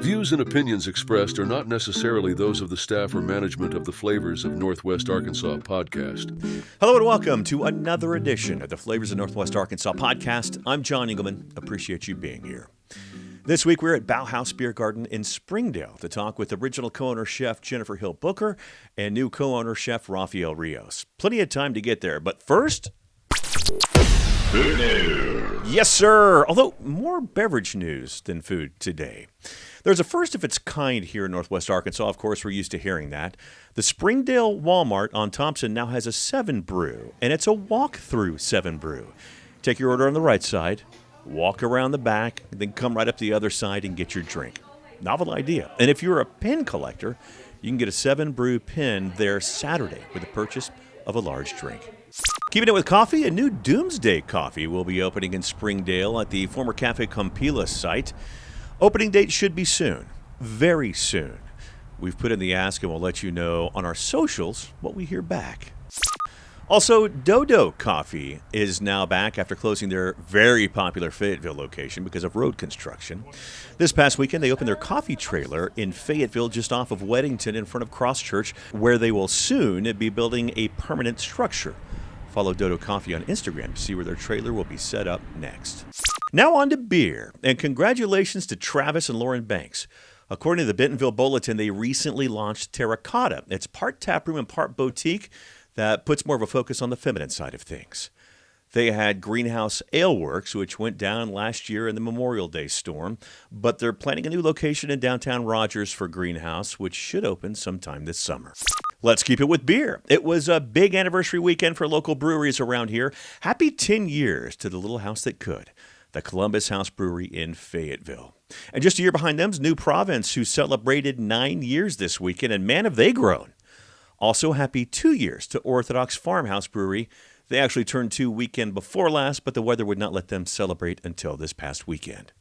Views and opinions expressed are not necessarily those of the staff or management of the Flavors of Northwest Arkansas podcast. Hello and welcome to another edition of the Flavors of Northwest Arkansas podcast. I'm John Engelman. Appreciate you being here. This week we're at Bauhaus Biergarten in Springdale to talk with original co-owner chef Jennifer Hill Booker and new co-owner chef Rafael Rios. Plenty of time to get there, but first... Food news. Yes, sir. Although more beverage news than food today. There's a first of its kind here in Northwest Arkansas. Of course, we're used to hearing that. The Springdale Walmart on Thompson now has a 7 brew, and it's a walk-through 7 brew. Take your order on the right side, walk around the back, and then come right up the other side and get your drink. Novel idea. And if you're a pin collector, you can get a 7 brew pin there Saturday with the purchase of a large drink. Keeping it with coffee, a new Doomsday Coffee will be opening in Springdale at the former Cafe Compila site. Opening date should be soon, very soon. We've put in the ask and we'll let you know on our socials what we hear back. Also, Dodo Coffee is now back after closing their very popular Fayetteville location because of road construction. This past weekend, they opened their coffee trailer in Fayetteville just off of Weddington in front of Cross Church, where they will soon be building a permanent structure. Follow Dodo Coffee on Instagram to see where their trailer will be set up next. Now on to beer, and congratulations to Travis and Lauren Banks. According to the Bentonville Bulletin, they recently launched Terracotta. It's part taproom and part boutique that puts more of a focus on the feminine side of things. They had Greenhouse Ale Works, which went down last year in the Memorial Day storm, but they're planning a new location in downtown Rogers for Greenhouse, which should open sometime this summer. Let's keep it with beer. It was a big anniversary weekend for local breweries around here. Happy 10 years to the little house that could, the Columbus House Brewery in Fayetteville. And just a year behind them's New Province, who celebrated 9 years this weekend, and man, have they grown. Also happy 2 years to Orthodox Farmhouse Brewery. They actually turned 2 weekend before last, but the weather would not let them celebrate until this past weekend.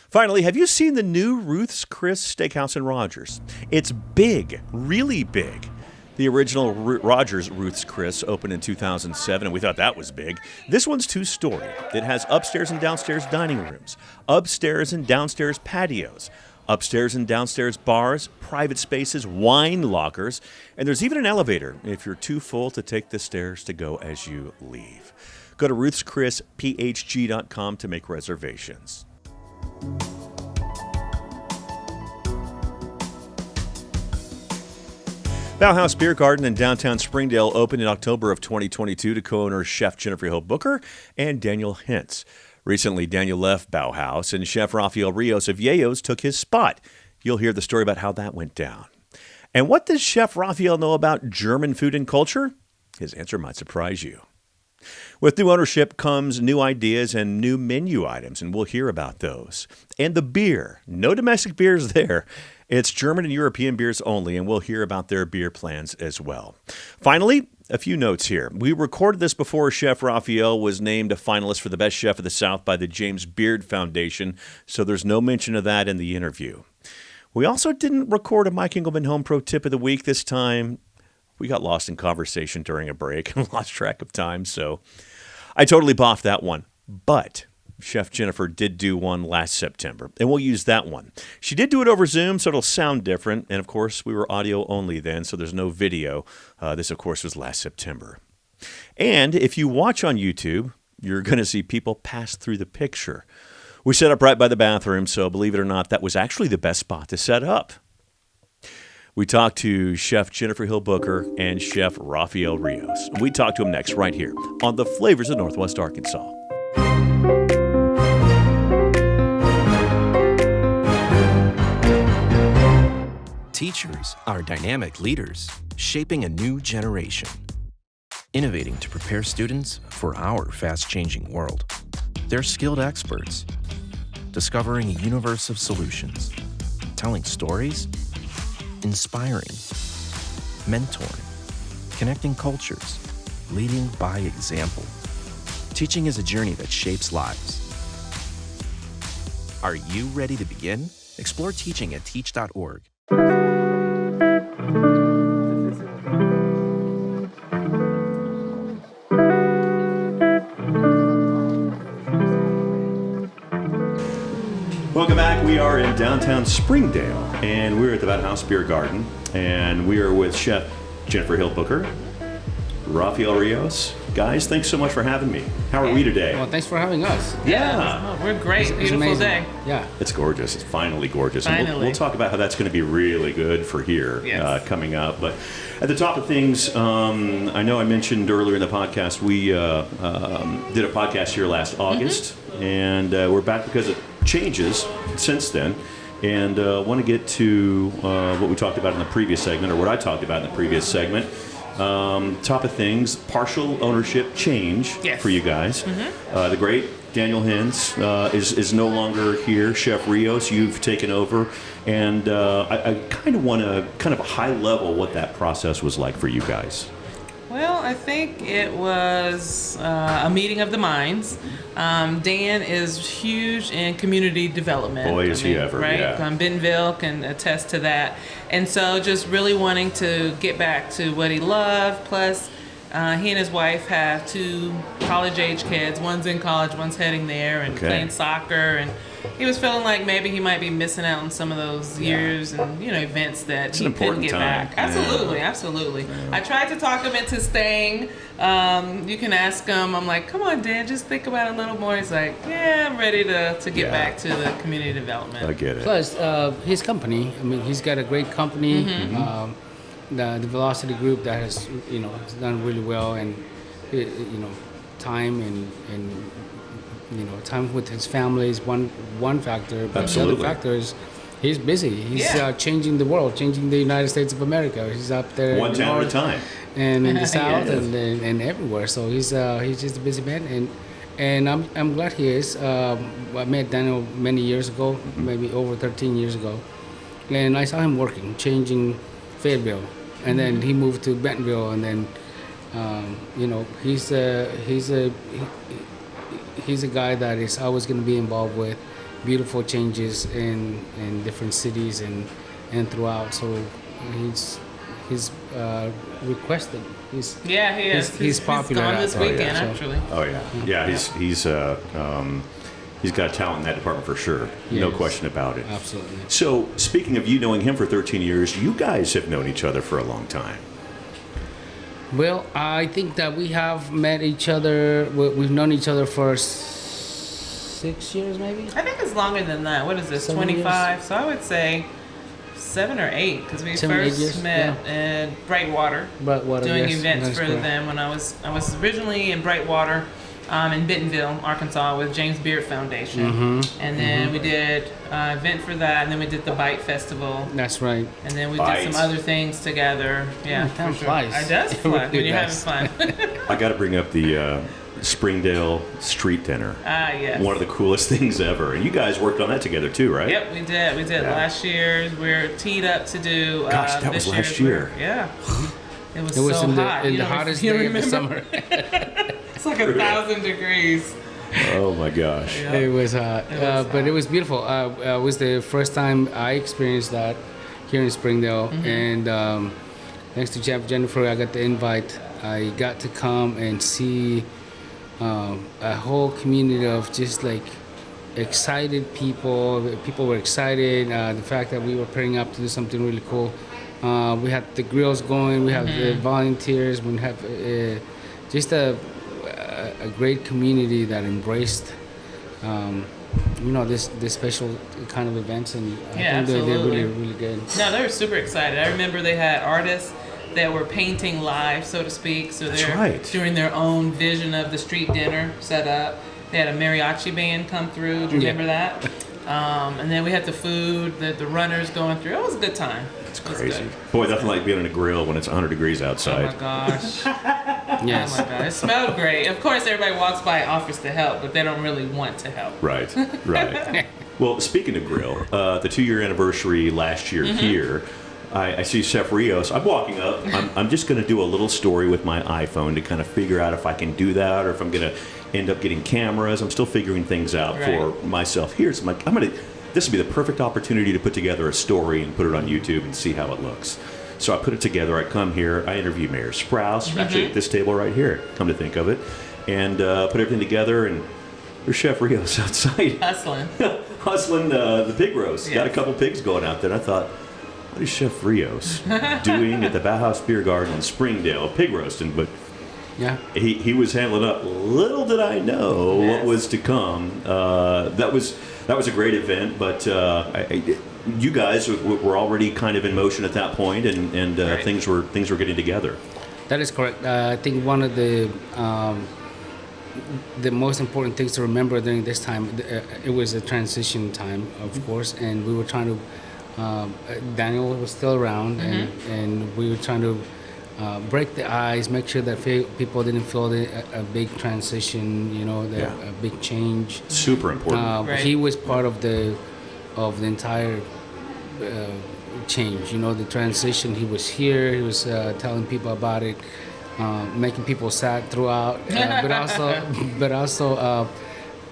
Finally, have you seen the new Ruth's Chris Steakhouse in Rogers? It's big, really big. The original Rogers Ruth's Chris opened in 2007, and we thought that was big. This one's 2-story. It has upstairs and downstairs dining rooms, upstairs and downstairs patios, upstairs and downstairs bars, private spaces, wine lockers, and there's even an elevator if you're too full to take the stairs to go as you leave. Go to ruthschrisphg.com to make reservations. Bauhaus Biergarten in downtown Springdale opened in October of 2022 to co-owners chef Jennifer Hill Booker and Daniel Hintz. Recently, Daniel left Bauhaus, and chef Rafael Rios of Yeyo's took his spot. You'll hear the story about how that went down. And what does Chef Rafael know about German food and culture? His answer might surprise you. With new ownership comes new ideas and new menu items, and we'll hear about those. And the beer. No domestic beers there. It's German and European beers only, and we'll hear about their beer plans as well. Finally, a few notes here. We recorded this before Chef Rafael was named a finalist for the Best Chef of the South by the James Beard Foundation, so there's no mention of that in the interview. We also didn't record a Mike Engelman Home Pro Tip of the Week this time. We got lost in conversation during a break and lost track of time, so I totally boffed that one. But Chef Jennifer did do one last September, and we'll use that one. She did do it over Zoom, so it'll sound different. And, of course, we were audio only then, so there's no video. This, of course, was last September. And if you watch on YouTube, you're going to see people pass through the picture. We set up right by the bathroom, so believe it or not, that was actually the best spot to set up. We talked to Chef Jennifer Hill Booker and Chef Rafael Rios. We talked to him next right here on the Flavors of Northwest Arkansas. Teachers are dynamic leaders, shaping a new generation, innovating to prepare students for our fast-changing world. They're skilled experts, discovering a universe of solutions, telling stories, inspiring, mentoring, connecting cultures, leading by example. Teaching is a journey that shapes lives. Are you ready to begin? Explore teaching at teach.org. Welcome back. We are in downtown downtown Springdale, and we're at the Bauhaus Biergarten, and we are with Chef Jennifer Hill-Booker, Rafael Rios. Guys, thanks so much for having me. How are we today? Well, thanks for having us. Yeah. Oh, we're great. It's Beautiful amazing. day. Yeah. It's gorgeous. It's finally gorgeous. And Finally. we'll talk about how that's going to be really good for here coming up. But at the top of things, I know I mentioned earlier in the podcast, we did a podcast here last August, and we're back because of changes since then. And want to get to what we talked about in the previous segment, or what I talked about in the previous segment. Top of things, partial ownership change for you guys. The great Daniel Hintz is no longer here. Chef Rios, you've taken over. And I kind of want to, kind of a high level, what that process was like for you guys. Well, I think it was a meeting of the minds. Dan is huge in community development. Boy, is he ever, right? yeah. Bentonville can attest to that. And so just really wanting to get back to what he loved. Plus, he and his wife have 2 college-age kids. One's in college, one's heading there and playing soccer. And he was feeling like maybe he might be missing out on some of those years and events that he couldn't get back. Absolutely, absolutely. Yeah. I tried to talk him into staying. You can ask him. I'm like, come on, Dan, just think about it a little more. He's like, yeah, I'm ready to get back to the community development. I get it. Plus, his company. I mean, he's got a great company. The Velocity Group that has done really well, and time and time with his family is one factor, but the other factor is he's busy. He's changing the world, changing the United States of America. He's up there one town at a time, and in the South and everywhere. So he's just a busy man, and I'm glad he is. I met Daniel many years ago, maybe over 13 years ago, and I saw him working, changing Fayetteville, and then he moved to Bentonville, and then he's a guy that is always going to be involved with beautiful changes in different cities and throughout. So he's requested. He is. He's popular. He's gone this weekend, actually. Oh yeah. He's got talent in that department for sure. No question about it. Absolutely. So speaking of you knowing him for 13 years, you guys have known each other for a long time. Well, I think that we have met each other. We've known each other for 6 years, maybe. I think it's longer than that. What is this? 25. So I would say 7 or 8, because we first met in Brightwater, doing events for them when I was originally in Brightwater, in Bentonville, Arkansas, with James Beard Foundation, and then we did an event for that, and then we did the Bite Festival. That's right. And then we did some other things together. Yeah, time flies. It does fly when you're having fun. I got to bring up the Springdale Street Dinner. Yes. One of the coolest things ever. And you guys worked on that together too, right? Yep, we did. We did last year. We're teed up to do. Gosh, that was last year. Yeah. It was so hot. In the hottest day of the summer. It's like 1,000 degrees. Oh my gosh. Yeah. It was hot, but it was beautiful. It was the first time I experienced that here in Springdale, and thanks to Chef Jennifer, I got the invite. I got to come and see a whole community of just like excited people. People were excited. The fact that we were pairing up to do something really cool. We had the grills going. We have the volunteers. We have just a great community that embraced, this special kind of events, and I think they're really, really good. No, they were super excited. I remember they had artists that were painting live, so to speak. So they're doing their own vision of the street dinner set up. They had a mariachi band come through. Do you remember that? And then we had the food, the runners going through. It was a good time. It's crazy. Boy, nothing like being on a grill when it's 100 degrees outside. Oh my gosh. Yes. Oh my gosh. It smelled great. Of course, everybody walks by and offers to help, but they don't really want to help. Right. Well, speaking of grill, the 2-year anniversary last year here, I see Chef Rios. I'm walking up. I'm just going to do a little story with my iPhone to kind of figure out if I can do that or if I'm going to end up getting cameras. I'm still figuring things out for myself here. So I'm like, this would be the perfect opportunity to put together a story and put it on YouTube and see how it looks. So I put it together. I come here. I interview Mayor Sprouse, actually at this table right here, come to think of it, and put everything together. And there's Chef Rios outside. Hustling. hustling the pig roast. Yes. Got a couple pigs going out there. And I thought, what is Chef Rios doing at the Bauhaus Biergarten in Springdale? Pig roasting, but Yeah. he was handling up. Little did I know what was to come. That was a great event, but you guys were already kind of in motion at that point, and Right. things were getting together. That is correct. I think one of the most important things to remember during this time, it was a transition time, of course, and we were trying to. Daniel was still around, and we were trying to break the ice, make sure that people didn't feel a big transition, a big change. Super important. Right. He was part of the entire change. The transition. He was here. He was telling people about it, making people sad throughout, but also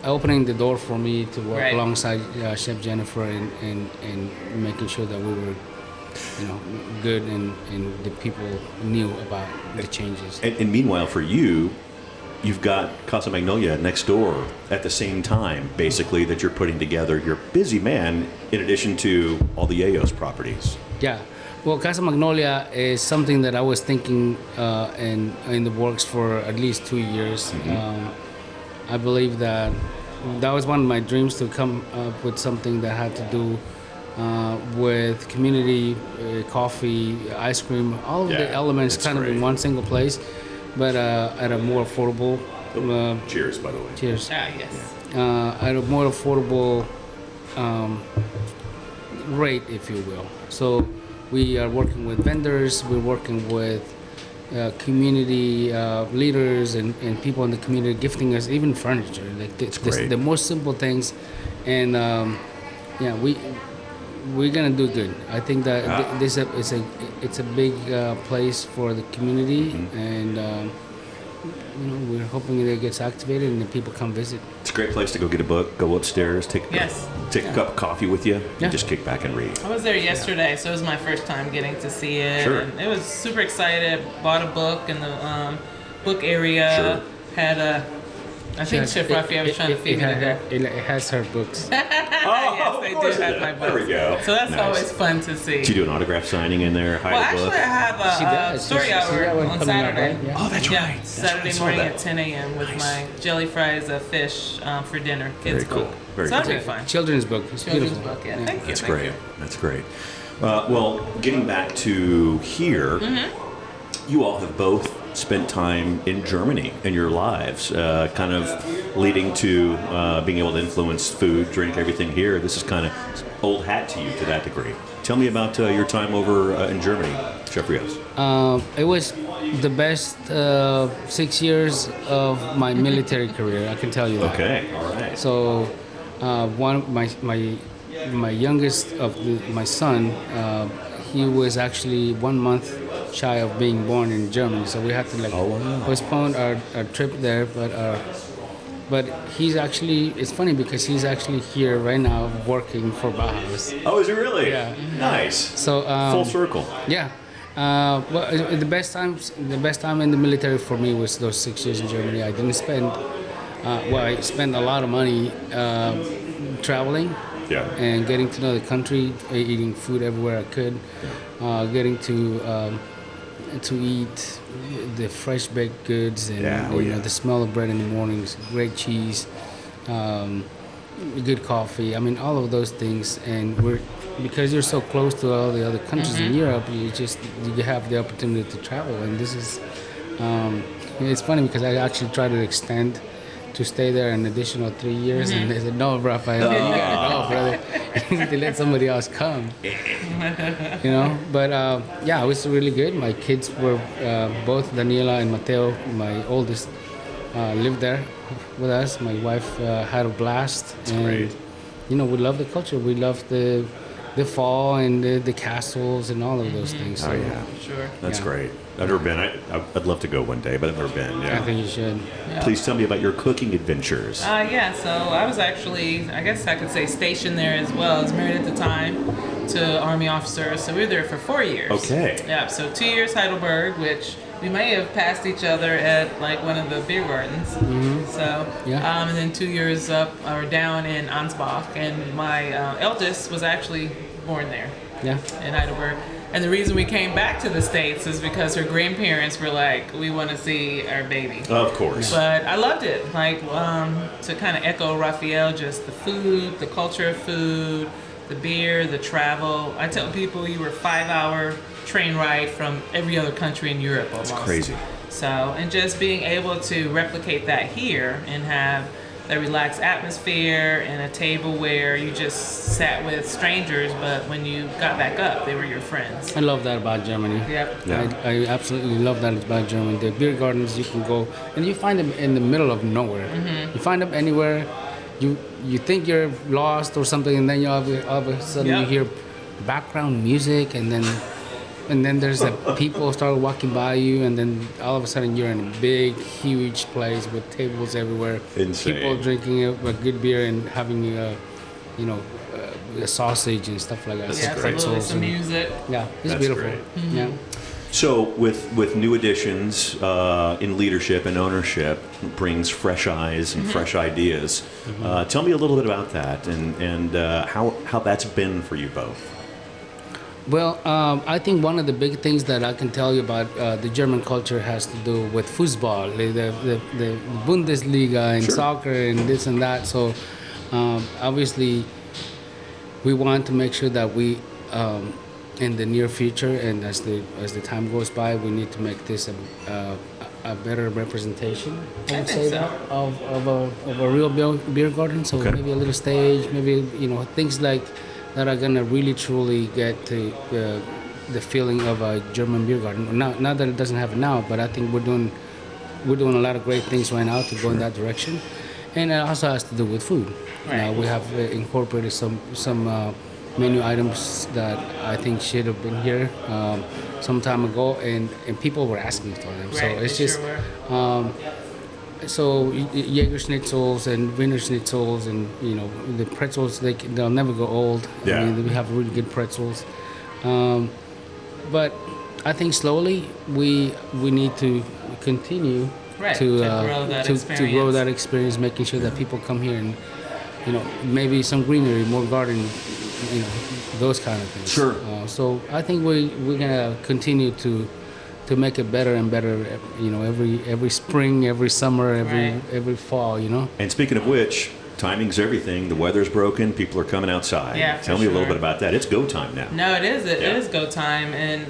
opening the door for me to work Right. alongside Chef Jennifer and making sure that we were, good and the people knew about the changes. And meanwhile, for you, you've got Casa Magnolia next door at the same time, basically, that you're putting together. You're a busy man in addition to all the Yeyo's properties. Yeah. Well, Casa Magnolia is something that I was thinking in the works for at least 2 years. I believe that was one of my dreams, to come up with something that had to do with community, coffee, ice cream, all of the elements that's kind of in great. one single place, but at a more affordable. Cheers, by the way. Cheers. Yes. At a more affordable rate, if you will. So we are working with vendors. We're working with community leaders and people in the community gifting us even furniture. Like great. the most simple things, and we're gonna do good. I think that it's a big place for the community, and we're hoping that it gets activated and the people come visit. It's a great place to go get a book, go upstairs, take Yes. a cup of coffee with you, Yeah. and just kick back and read. I was there yesterday, so it was my first time getting to see it. Sure. And it was super excited. Bought a book in the book area. Sure. Had I think Chef Rafael was trying to figure it out. It has her books. Yes, they of course do it have does. my There we books. go. So that's Nice. always fun to see. Did you do an autograph signing in there? Hide Well, a actually, book? I have She a does. story She hour got one on coming up, Saturday. right? Yeah. Oh, that's Yeah, right. That's right. I Saturday saw morning that. at 10 a.m. with Nice. my jelly fries of fish for dinner. Kids' Very cool. book. Very so that'll cool. be fun. Children's book. It's Children's beautiful. book, yeah. Thank you. That's thank great. you. That's great. Well, getting back to here, you all have both spent time in Germany in your lives, kind of leading to being able to influence food, drink, everything here. This is kind of old hat to you to that degree. Tell me about your time over in Germany, Chef Rios. It was the best 6 years of my military career. I can tell you that. Okay, all right. So, my youngest my son, he was actually 1 month shy of being born in Germany. So we had to postpone our trip there. But he's actually, it's funny because he's actually here right now working for Bauhaus. Oh, is it really? Yeah. Nice. So Full circle. yeah. The best time in the military for me was those 6 years in Germany. I didn't spend, I spent a lot of money traveling Yeah. and getting to know the country, eating food everywhere I could, getting to eat the fresh baked goods and the smell of bread in the mornings, great cheese, good coffee. I mean, all of those things. And because you're so close to all the other countries in Europe, you have the opportunity to travel. And this is, it's funny because I actually tried to extend to stay there an additional 3 years, and they said, "No, Rafael, you gotta go, brother. You need to let somebody else come." But it was really good. My kids were both Daniela and Mateo, my oldest, lived there with us. My wife had a blast. That's great. We love the culture. We love the fall and the castles and all of those things. Oh, yeah. Sure. That's Yeah. great. I've never been. I'd love to go one day, but I've never been. I Yeah. think you should. Please tell me about your cooking adventures. So I was actually, I guess I could say, stationed there as well. I was married at the time to Army officers, so we were there for 4 years. Okay. Yeah, so 2 years Heidelberg, which we may have passed each other at like one of the beer gardens. So, Yeah. and then 2 years up or down in Ansbach, and my eldest was actually born there Yeah. in Heidelberg. And the reason we came back to the States is because her grandparents were like, we want to see our baby. Of course. But I loved it. Like, to kind of echo Rafael, just the food, the culture of food, the beer, the travel. I tell people you were a 5-hour train ride from every other country in Europe almost. That's crazy. So, and just being able to replicate that here and have a relaxed atmosphere and a table where you just sat with strangers, but when you got back up, they were your friends. I love that about Germany. Yep. Yeah. I absolutely love that about Germany. The beer gardens, you can go, and you find them in the middle of nowhere. You find them anywhere. You think you're lost or something, and then you all of a sudden you hear background music, and then there's people start walking by you, and then all of a sudden you're in a big, huge place with tables everywhere. Insane. People drinking a good beer and having a sausage and stuff like that. Yeah, Some absolutely. pretzels Some and- music. Yeah, it's That's beautiful. great. Yeah. So with new additions in leadership and ownership brings fresh eyes and fresh ideas. Tell me a little bit about that and how that's been for you both. Well, I think one of the big things that I can tell you about the German culture has to do with football, the Bundesliga and Sure. soccer and this and that. So obviously, we want to make sure that we, in the near future and as the time goes by, we need to make this a better representation. I would say so. that of a real beer garden. So Okay. maybe a little stage, maybe things like that are gonna really truly get to the feeling of a German beer garden. Not that it doesn't have it now, but I think we're doing a lot of great things right now to go in that direction, and it also has to do with food. Right. We have incorporated some menu items that I think should have been here some time ago, and people were asking for them. So Right, it's they just. sure were. So Jaeger schnitzels and Wiener schnitzels and the pretzels they'll never go old. Yeah. I mean, we have really good pretzels, but I think slowly we need to continue Right, to grow that to experience. grow that experience, making sure that people come here and maybe some greenery, more garden, those kind of things. Sure. So I think we're gonna continue to make it better and better, every spring, every summer, every fall, And speaking of which, timing's everything. The weather's broken. People are coming outside. Yeah, Tell for me a little sure. bit about that. It's go time now. No, it is. It Yeah. is go time, and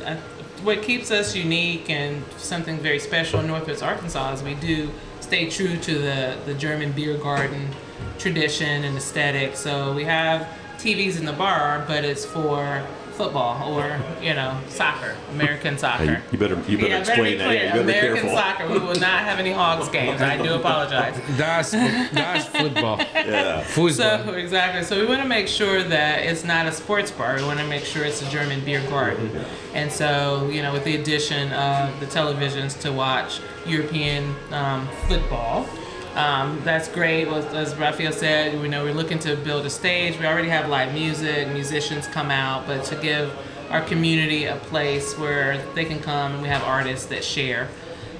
what keeps us unique and something very special in Northwest Arkansas is we do stay true to the German beer garden tradition and aesthetic. So we have TVs in the bar, but it's for football or soccer, American soccer. Hey, you better Yeah, explain that. Yeah, you better be American careful. soccer. We will not have any Hogs games. I do apologize. That's football. Yeah. Football. So exactly. So we want to make sure that it's not a sports bar. We want to make sure it's a German beer garden. And so with the addition of the televisions to watch European football. That's great. Well, as Rafael said, we're looking to build a stage. We already have live music, musicians come out, but to give our community a place where they can come and we have artists that share.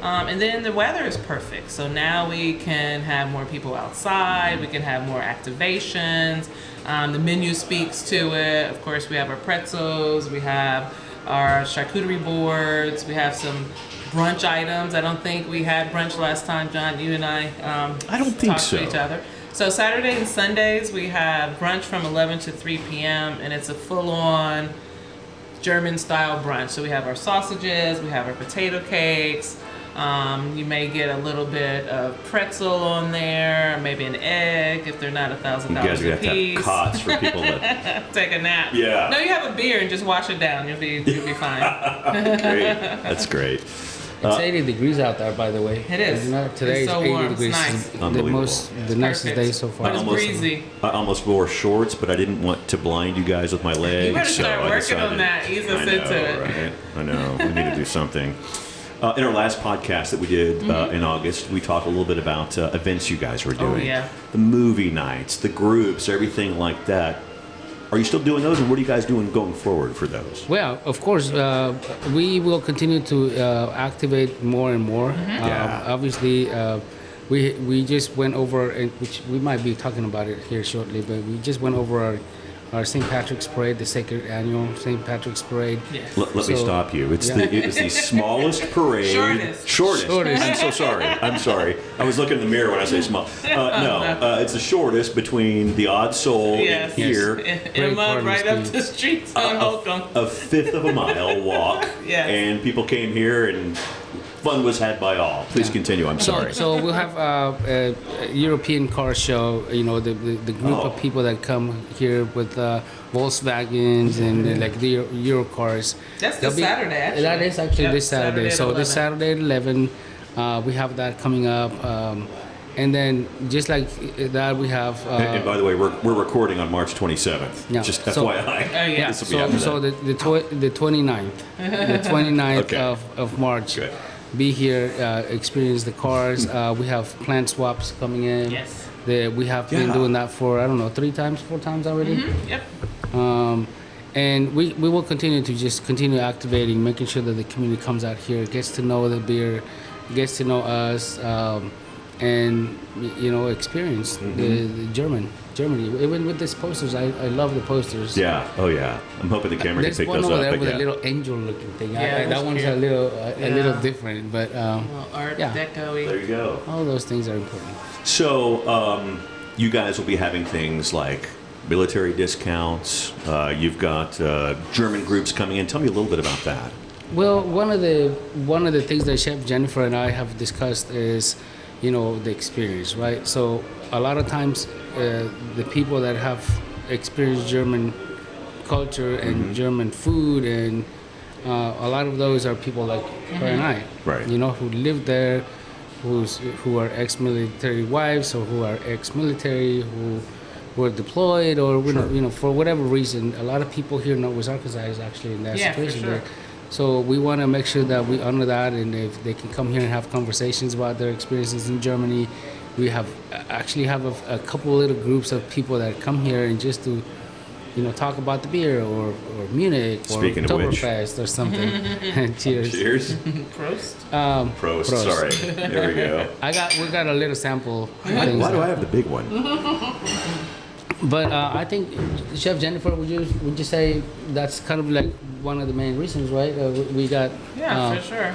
And then the weather is perfect. So now we can have more people outside. We can have more activations. The menu speaks to it. Of course, we have our pretzels. We have our charcuterie boards. We have some brunch items. I don't think we had brunch last time, John. You and I don't think talked so. to each other. So Saturday and Sundays we have brunch from 11 to 3 p.m. and it's a full-on German-style brunch. So we have our sausages, we have our potato cakes. You may get a little bit of pretzel on there, maybe an egg if they're not $1,000 You guys are a gonna have to piece. have cots for people to. Take a nap. Yeah. No, you have a beer and just wash it down. You'll be fine. Great. That's great. It's 80 degrees out there, by the way. It is. Today It's so is 80 warm. It's degrees. nice. It's the Unbelievable. the nicest Perfect. day so far. But it's breezy. I almost wore shorts, but I didn't want to blind you guys with my legs. You better so start I working decided, on that. Ease us I know, into it. Right? I know. We need to do something. In our last podcast that we did in August, we talked a little bit about events you guys were doing. yeah. The movie nights, the groups, everything like that. Are you still doing those, and what are you guys doing going forward for those? Well, of course, we will continue to activate more and more. Yeah. Obviously, we just went over, which we might be talking about it here shortly, but we just went over our St. Patrick's Parade, the second annual St. Patrick's Parade. Yes. Let me stop you. It's the smallest parade. Shortest. I'm so sorry. I'm sorry. I was looking in the mirror when I say small. No, it's the shortest between the Odd Soul and here. And right up the streets on Holcomb. A fifth of a mile walk. Yes. And people came here and fun was had by all. Please continue. I'm sorry. So we'll have a European car show. You know, the group of people that come here with Volkswagens and like the Euro cars. That's this Saturday, actually. That is actually this Saturday. So this 11. Saturday at 11, we have that coming up. And then just like that, we have. And by the way, we're recording on March 27th. Yeah. Just So- FYI. Oh, yeah. This will be after So that. the 29th, the 29th Okay. of March. Good. Be here, experience the cars. We have plant swaps coming in. Yes. We have been Yeah. doing that for, I don't know, 4 times already. Mm-hmm. Yep. And we will continue activating, making sure that the community comes out here, gets to know the beer, gets to know us, and experience the Germany. Even with these posters, I love the posters. Yeah. Oh, yeah. I'm hoping the camera can There's pick one those over up. there but with yeah. a little angel-looking thing. Yeah, That that's one's cute. a little different, but Art yeah. Deco-y. There you go. all those things are important. So, you guys will be having things like military discounts. You've got German groups coming in. Tell me a little bit about that. Well, one of the things that Chef Jennifer and I have discussed is, the experience, right? So a lot of times, the people that have experienced German culture and German food, and a lot of those are people like her and I, Right. who live there, who are ex-military wives, or who are ex-military, who were deployed, or for whatever reason. A lot of people here in Northwest Arkansas is actually in that Yeah, for situation. sure. There. So we want to make sure that we honor that, and if they can come here and have conversations about their experiences in Germany, we have a couple little groups of people that come here and just to, talk about the beer or Munich Speaking or of which. Oktoberfest or something. Cheers. Cheers. Prost. Prost. Prost. Sorry. There we go. We got a little sample. Why do I have the big one? But I think, Chef Jennifer, would you say that's kind of like one of the main reasons, right? We got Yeah, for sure.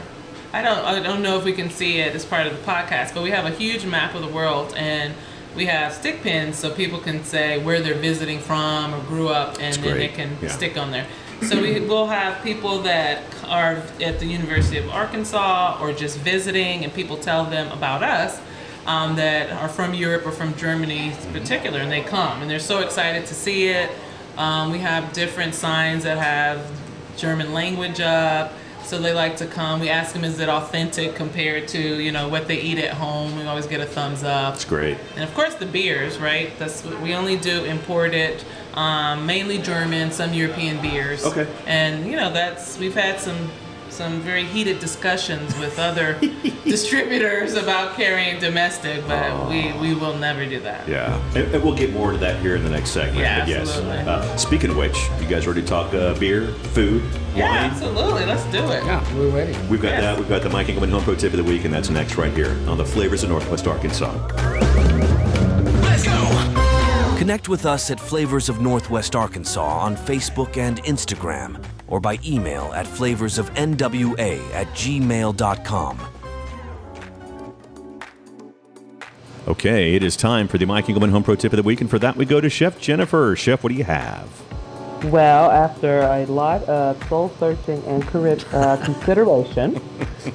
I don't know if we can see it as part of the podcast, but we have a huge map of the world, and we have stick pins so people can say where they're visiting from or grew up, and That's then they great. can Yeah. stick on there. So we will have people that are at the University of Arkansas or just visiting, and people tell them about us. That are from Europe or from Germany in particular, and they come and they're so excited to see it. We have different signs that have German language up, so they like to come. We ask them, is it authentic compared to what they eat at home? We always get a thumbs up. That's great. And of course the beers, right? That's what we only do imported, mainly German, some European beers. Okay. And we've had some very heated discussions with other distributors about carrying domestic, but we will never do that. Yeah. And we'll get more into that here in the next segment. Yeah, but yes. absolutely. Speaking of which, you guys ready to talk beer, food, Yeah, wine? absolutely. Let's do it. Yeah, we're ready. We've got Yes. that. We've got the Mike Engelman Home Pro Tip of the Week, and that's next right here on the Flavors of Northwest Arkansas. Let's go! Connect with us at Flavors of Northwest Arkansas on Facebook and Instagram, or by email at flavorsofnwa@gmail.com. Okay, it is time for the Mike Engelman Home Pro Tip of the Week, and for that we go to Chef Jennifer. Chef, what do you have? Well, after a lot of soul searching and consideration,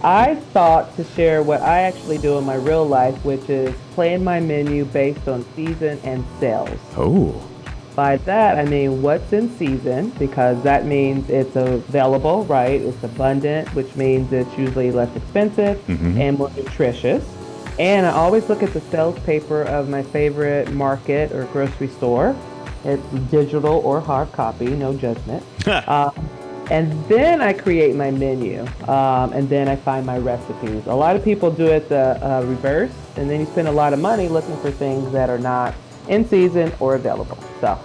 I thought to share what I actually do in my real life, which is plan my menu based on season and sales. Oh. By that, I mean what's in season, because that means it's available, right? It's abundant, which means it's usually less expensive and more nutritious. And I always look at the sales paper of my favorite market or grocery store. It's digital or hard copy, no judgment. And then I create my menu, and then I find my recipes. A lot of people do it the reverse, and then you spend a lot of money looking for things that are not in season or available. So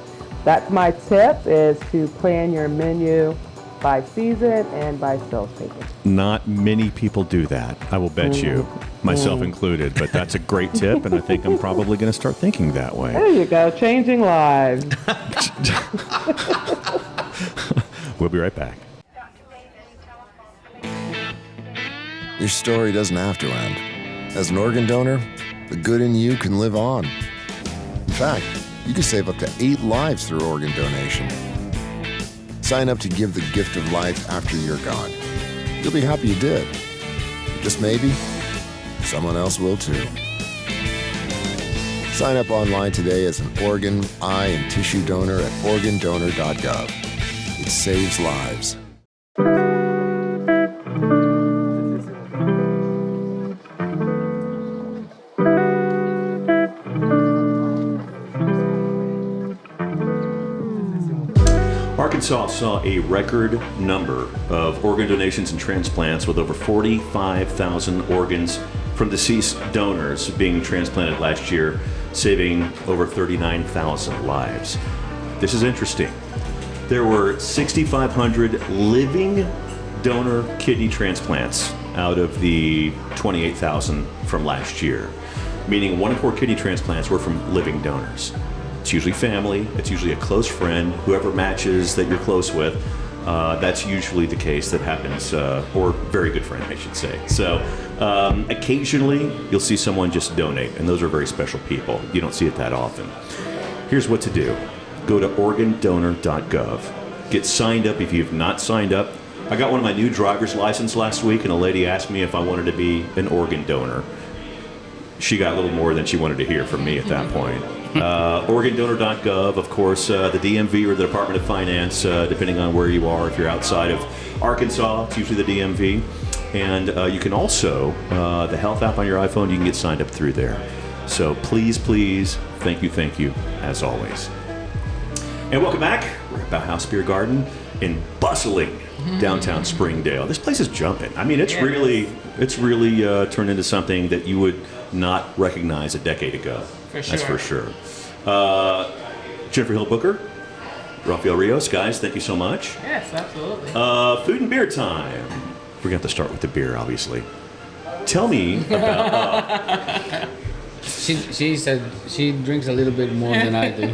that's my tip, is to plan your menu by season and by salespeople. Not many people do that, I will bet you, myself included. But that's a great tip, and I think I'm probably going to start thinking that way. There you go, changing lives. We'll be right back. Your story doesn't have to end. As an organ donor, the good in you can live on. In fact, you can save up to 8 lives through organ donation. Sign up to give the gift of life after you're gone. You'll be happy you did. Just maybe, someone else will too. Sign up online today as an organ, eye, and tissue donor at organdonor.gov. It saves lives. Arkansas saw a record number of organ donations and transplants, with over 45,000 organs from deceased donors being transplanted last year, saving over 39,000 lives. This is interesting. There were 6,500 living donor kidney transplants out of the 28,000 from last year, meaning 1 in 4 kidney transplants were from living donors. It's usually family, it's usually a close friend, whoever matches that you're close with. That's usually the case that happens, or very good friend, I should say. So occasionally you'll see someone just donate, and those are very special people. You don't see it that often. Here's what to do. Go to organdonor.gov. Get signed up if you've not signed up. I got one of my new driver's license last week, and a lady asked me if I wanted to be an organ donor. She got a little more than she wanted to hear from me at that point. Organdonor.gov, of course, the DMV or the Department of Finance, depending on where you are. If you're outside of Arkansas, it's usually the DMV. And you can also, the health app on your iPhone, you can get signed up through there. So please, thank you, as always. And welcome back. We're at Bauhaus Biergarten in bustling downtown Springdale. This place is jumping. I mean, it's really turned into something that you would not recognize a decade ago. For sure. That's for sure. Jennifer Hill Booker, Rafael Rios, guys, thank you so much. Yes, absolutely. Food and beer time. We're going to have to start with the beer, obviously. Tell me about... She said she drinks a little bit more than I do.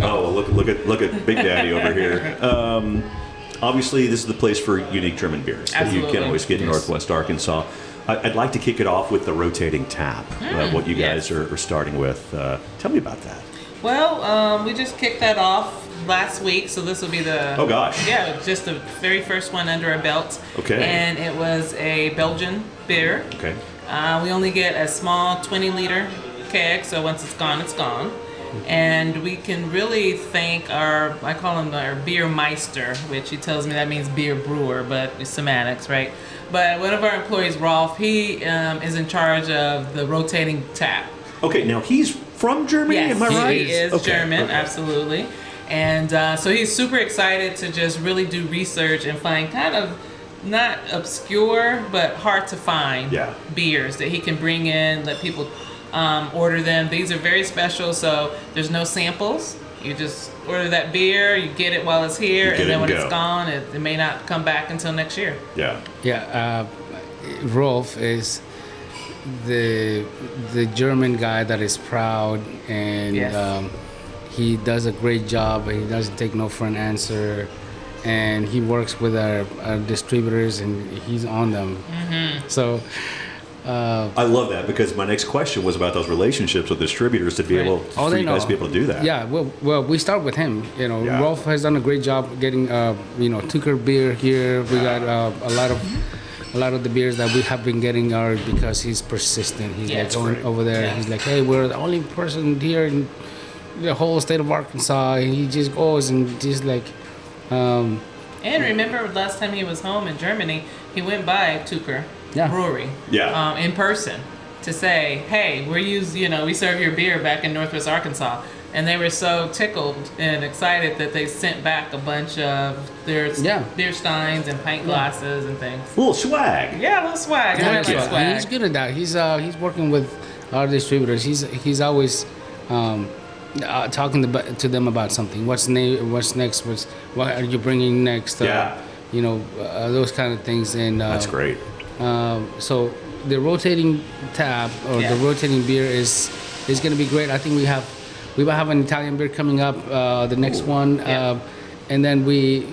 Oh, look at Big Daddy over here. Obviously, this is the place for unique German beers that you can always get in Northwest Arkansas. I'd like to kick it off with the rotating tap, what you guys are starting with. Tell me about that. Well, we just kicked that off last week, so this will be the... Oh, gosh. Yeah, just the very first one under our belt. Okay. And it was a Belgian beer. Okay. We only get a small 20-liter keg, so once it's gone, it's gone. And we can really thank I call him our beer meister, which he tells me that means beer brewer, but it's semantics, right? But one of our employees, Rolf, he is in charge of the rotating tap. Okay, now he's from Germany, yes, am I right? He is German, absolutely. And so he's super excited to just really do research and find kind of not obscure, but hard to find beers that he can bring in, let people order them. These are very special, so there's no samples. You just order that beer, you get it while it's here, and then when it's gone, it may not come back until next year. Yeah. Rolf is the German guy that is proud, and he does a great job. He doesn't take no for an answer, and he works with our distributors, and he's on them. Mm-hmm. So. I love that, because my next question was about those relationships with distributors to be able for you guys to be able to do that. Yeah, well, we start with him. Rolf has done a great job getting Tucker beer here. We got a lot of the beers that we have been getting are because he's persistent. He's going over there. Yeah. He's like, hey, we're the only person here in the whole state of Arkansas. And he just goes and just like. And remember last time he was home in Germany, he went by Tucker. Brewery in person to say, hey, we serve your beer back in Northwest Arkansas. And they were so tickled and excited that they sent back a bunch of their beer steins and pint glasses and things. A little swag. Yeah, a little swag. I like swag. And he's good at that. He's working with our distributors. He's always talking to them about something. What's next? What are you bringing next? Those kind of things. And that's great. So the rotating tab or the rotating beer is going to be great. I think we will have an Italian beer coming up. The next one. And then the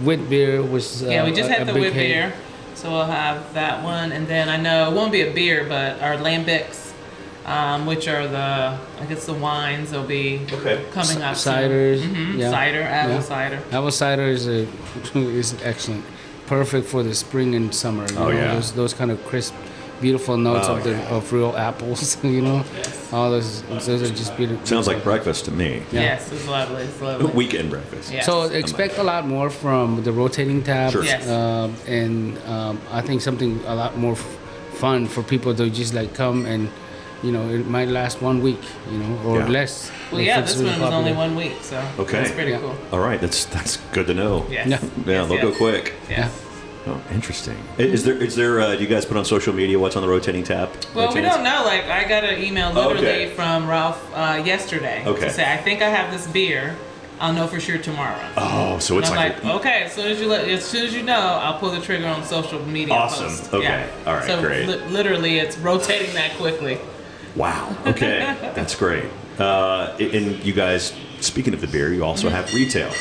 wit beer was we just had the wit hit. beer, so we'll have that one. And then I know it won't be a beer, but our lambics, which are the wines, will be coming up. Ciders, cider, apple cider. Apple cider is excellent, perfect for the spring and summer. Those kind of crisp, beautiful notes of real apples. All those are just beautiful. Sounds like breakfast to me. Yes, it's lovely. It's lovely. Weekend breakfast. Yes. So expect a lot more from the rotating tab. Sure. Yes. And I think something a lot more fun for people to just like come and, it might last 1 week, or less. Well, this one was only 1 week, so that's pretty cool. All right, that's good to know. Yes. They'll go quick. Yes. Oh, interesting. Is there? Do you guys put on social media what's on the rotating tab? Well, we don't know. Like, I got an email literally from Ralph yesterday to say, I think I have this beer. I'll know for sure tomorrow. Oh, so it's like okay. As soon as you know, I'll pull the trigger on social media. Awesome. Post. Okay. All right. So great. Literally, it's rotating that quickly. Wow. Okay. That's great. And you guys, speaking of the beer, you also have retail.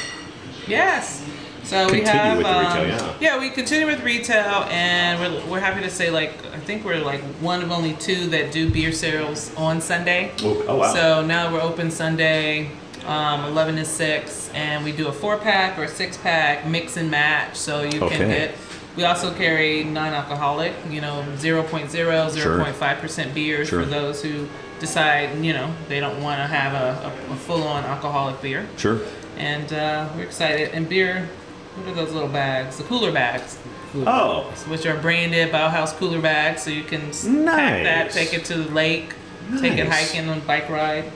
Yes. So continue we have with the retail, we continue with retail, and we're happy to say, I think we're one of only two that do beer sales on Sunday. Oh wow! So now we're open Sunday, 11 to 6, and we do a 4-pack or a 6-pack mix and match. So you can get. We also carry non-alcoholic, 0.0, 0.5% beers for those who decide, they don't want to have a full-on alcoholic beer. Sure. And we're excited. And beer. What are those little bags? The cooler bags. Oh. Which are branded Bauhaus cooler bags, so you can pack that, take it to the lake, take it hiking on a bike ride.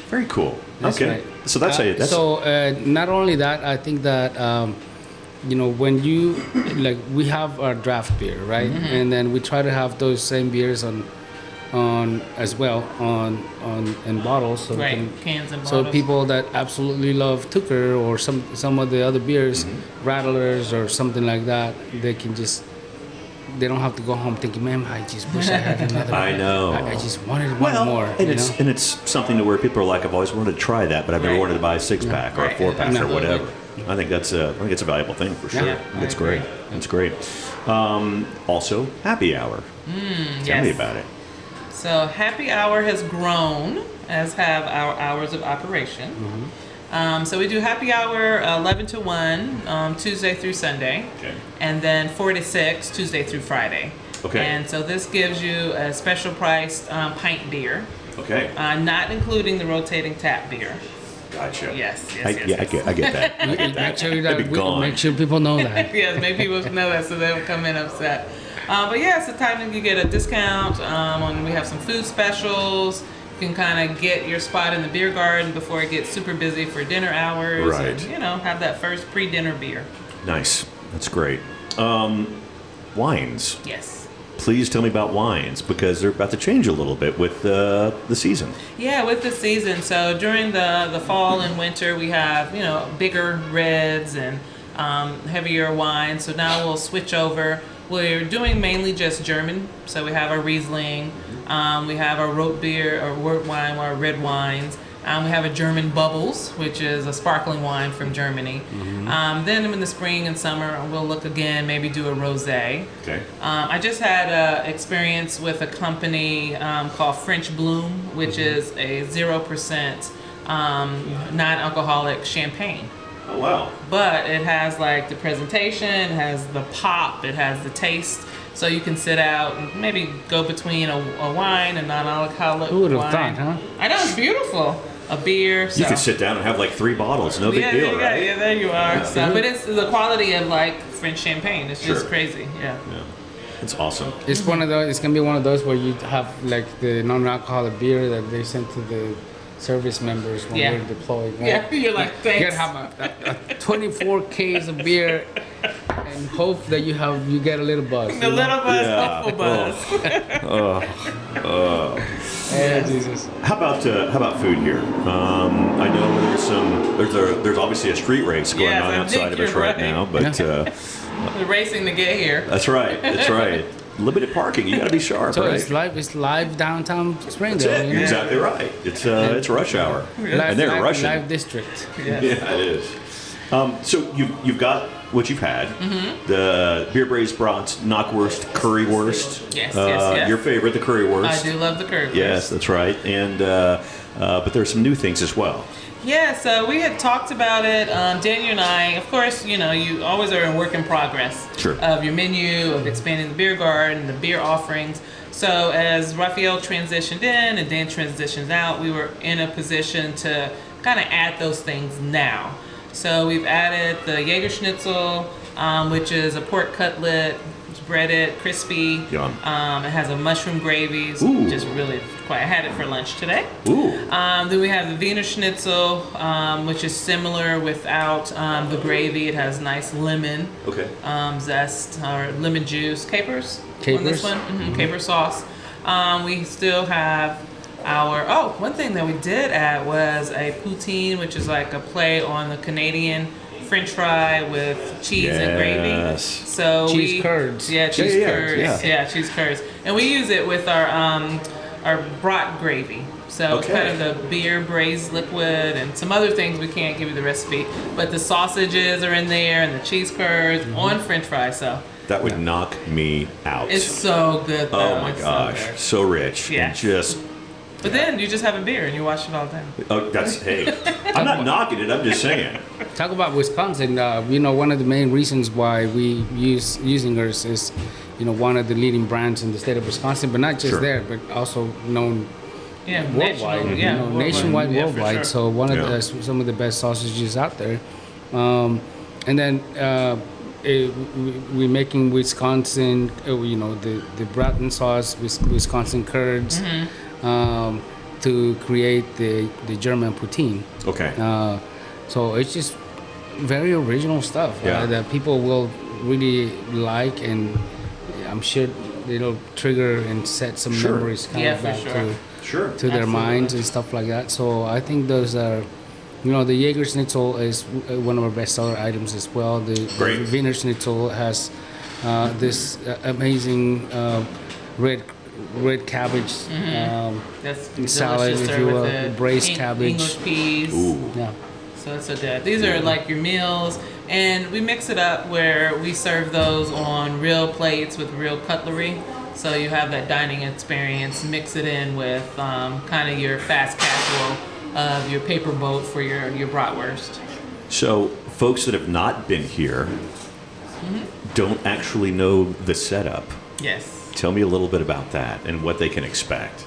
Very cool. That's okay. Right. So that's how you. So not only that, I think that when you we have our draft beer, right? Mm-hmm. And then we try to have those same beers on as well in bottles, so cans and bottles. So people that absolutely love Tucker or some of the other beers, Rattlers or something like that, they don't have to go home thinking, man, I just wish I had another. I know. I just wanted one more. And it's something to where people are like, I've always wanted to try that, but I've never wanted to buy a 6-pack or a 4-pack or whatever. I think it's a valuable thing for sure. Yeah, it's great. It's great. Also, happy hour. Tell me about it. So happy hour has grown, as have our hours of operation. Mm-hmm. So we do happy hour 11 to 1 Tuesday through Sunday, and then 4 to 6 Tuesday through Friday. Okay. And so this gives you a special priced pint beer. Okay. Not including the rotating tap beer. Gotcha. Yes. I get that. Make sure people know that. Yes, make people know that so they don't come in upset. But it's the time that you get a discount. We have some food specials. You can kind of get your spot in the beer garden before it gets super busy for dinner hours. Right. And, have that first pre-dinner beer. Nice. That's great. Wines. Yes. Please tell me about wines, because they're about to change a little bit with the season. Yeah, with the season. So during the fall and winter, we have, bigger reds and heavier wines. So now we'll switch over. We're doing mainly just German. So we have our Riesling, we have our Rot beer, or wort wine, our red wines. We have a German Bubbles, which is a sparkling wine from Germany. Mm-hmm. Then in the spring and summer, we'll look again, maybe do a rosé. Okay. I just had an experience with a company called French Bloom, which is a 0% non-alcoholic champagne. Oh, wow. But it has the presentation, it has the pop, it has the taste. So you can sit out and maybe go between a wine and non-alcoholic wine. Who would have thought, huh? I know, it's beautiful. A beer. So. You could sit down and have 3 bottles. No big deal, right? Yeah, there you are. So, but it's the quality of French champagne. It's just crazy. Yeah. It's awesome. It's one of those. It's gonna be one of those where you have the non-alcoholic beer that they send to the service members when they're deployed. Right? Yeah, you're thanks. You gotta have a 24 case of beer and hope that you get a little buzz. The little buzz, hopeful buzz. Jesus. How about food here? I know there's obviously a street race going on outside of us right now, but They're racing to get here. that's right. Limited parking. You got to be sharp, So right? it's live downtown Springdale. That's it. you know? You're exactly right. It's rush hour, and they're rushing. Live district. Yeah, it is. So you've got what you've had, the beer braised brats, knockwurst, currywurst. Yes. Your favorite, the currywurst. I do love the currywurst. Yes, that's right. And but there's some new things as well. Yeah, so we had talked about it. Daniel and I, of course, you always are in work in progress of your menu, of expanding the beer garden, the beer offerings. So as Rafael transitioned in and Dan transitions out, we were in a position to kind of add those things now. So we've added the Yeyo schnitzel, which is a pork cutlet. It's breaded, crispy. Yum. It has a mushroom gravy. It's just really quite. I had it for lunch today. Ooh. Then we have the Wiener Schnitzel, which is similar without the gravy. It has nice lemon zest or lemon juice, capers on this one. Caper sauce. We still have our one thing that we did add was a poutine, which is like a play on the Canadian French fry with cheese and gravy. So cheese curds. Yeah, cheese curds. Yeah, cheese curds. And we use it with our brat gravy. So it's kind of the beer braised liquid and some other things we can't give you the recipe. But the sausages are in there and the cheese curds on French fries. So that would knock me out. it's so good though. Oh my gosh, so rich. Yeah. And just. But then you just have a beer and you watch it all day. Oh, I'm not knocking it. I'm just saying. Talk about Wisconsin. One of the main reasons why we using ours is, one of the leading brands in the state of Wisconsin, but not just there, but also known worldwide. Nationwide, worldwide. For sure. So one of some of the best sausages out there. And then we're making Wisconsin. The Bratton sauce, Wisconsin curds. To create the German poutine. Okay. So it's just very original stuff that people will really like, and I'm sure it'll trigger and set some memories back to their minds and stuff like that. So I think those are, the Yeyo Schnitzel is one of our best seller items as well. The Wiener Schnitzel has this amazing red cabbage that's salad, if you will, braised cabbage, English peas. Ooh. Yeah. So it's so good. These are like your meals, and we mix it up where we serve those on real plates with real cutlery. So you have that dining experience. Mix it in with kind of your fast casual of your paper boat for your bratwurst. So folks that have not been here don't actually know the setup. Yes. Tell me a little bit about that and what they can expect.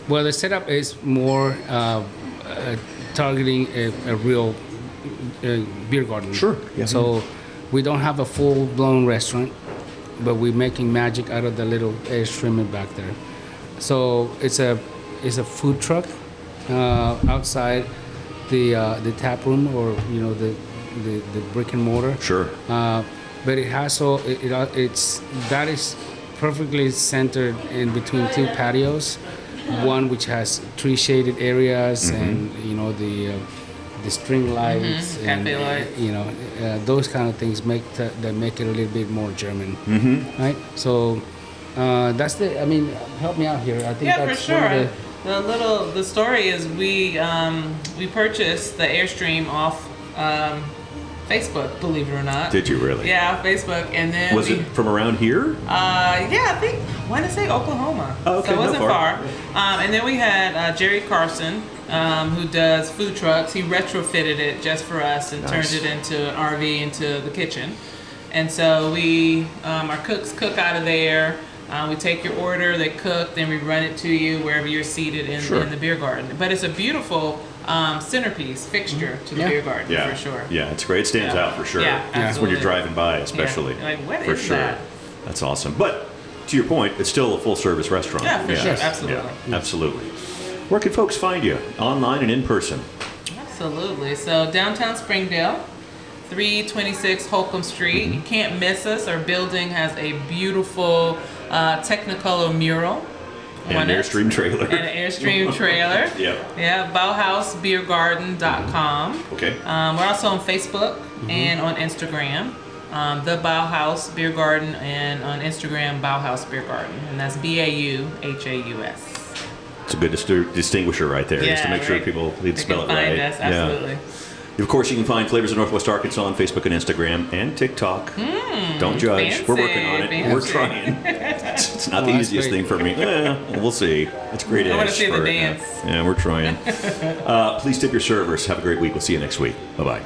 Well, the setup is more targeting a real beer garden. Sure. Yeah. So we don't have a full-blown restaurant, but we're making magic out of the little airstream back there. So it's a food truck outside the tap room, or the brick and mortar. Sure. But it has that is perfectly centered in between two patios, one which has tree shaded areas and the string lights and cafe lights. Those kind of things make it a little bit more German, right? So that's help me out here. I think that's for sure. One of The story is we purchased the Airstream off Facebook, believe it or not. Did you really? Yeah, Facebook, and then was it from around here? I want to say Oklahoma. Oh, okay, so it wasn't not far. And then we had Jerry Carson, who does food trucks. He retrofitted it just for us and turned it into an RV, into the kitchen. And so our cooks cook out of there. We take your order, they cook, then we run it to you wherever you're seated in the beer garden. But it's a beautiful centerpiece fixture to the beer garden, for sure. Yeah, it's great. It stands out for sure. Yeah, It's when you're driving by, especially. Yeah. Like, what for is sure. that? That's awesome. But to your point, it's still a full service restaurant. Yeah, for sure. Absolutely. Yeah, absolutely. Where can folks find you? Online and in person? Absolutely. So downtown Springdale, 326 Holcomb Street. You can't miss us. Our building has a beautiful Technicolor mural. And an Airstream trailer. And an Airstream trailer. Yeah. Yeah, BauhausBiergarten.com. Okay. We're also on Facebook and on Instagram. The Bauhaus Biergarten, and on Instagram, Bauhaus Biergarten. And that's Bauhaus. It's a good distinguisher right there, just to make sure people spell it right. Us, absolutely. Yeah. Of course, you can find Flavors of Northwest Arkansas on Facebook and Instagram and TikTok. Don't judge. Fancy, We're working on it. fancy. We're trying. It's not the easiest thing for me. We'll see. It's great. I want to see the dance. Yeah, we're trying. Please tip your servers. Have a great week. We'll see you next week. Bye-bye.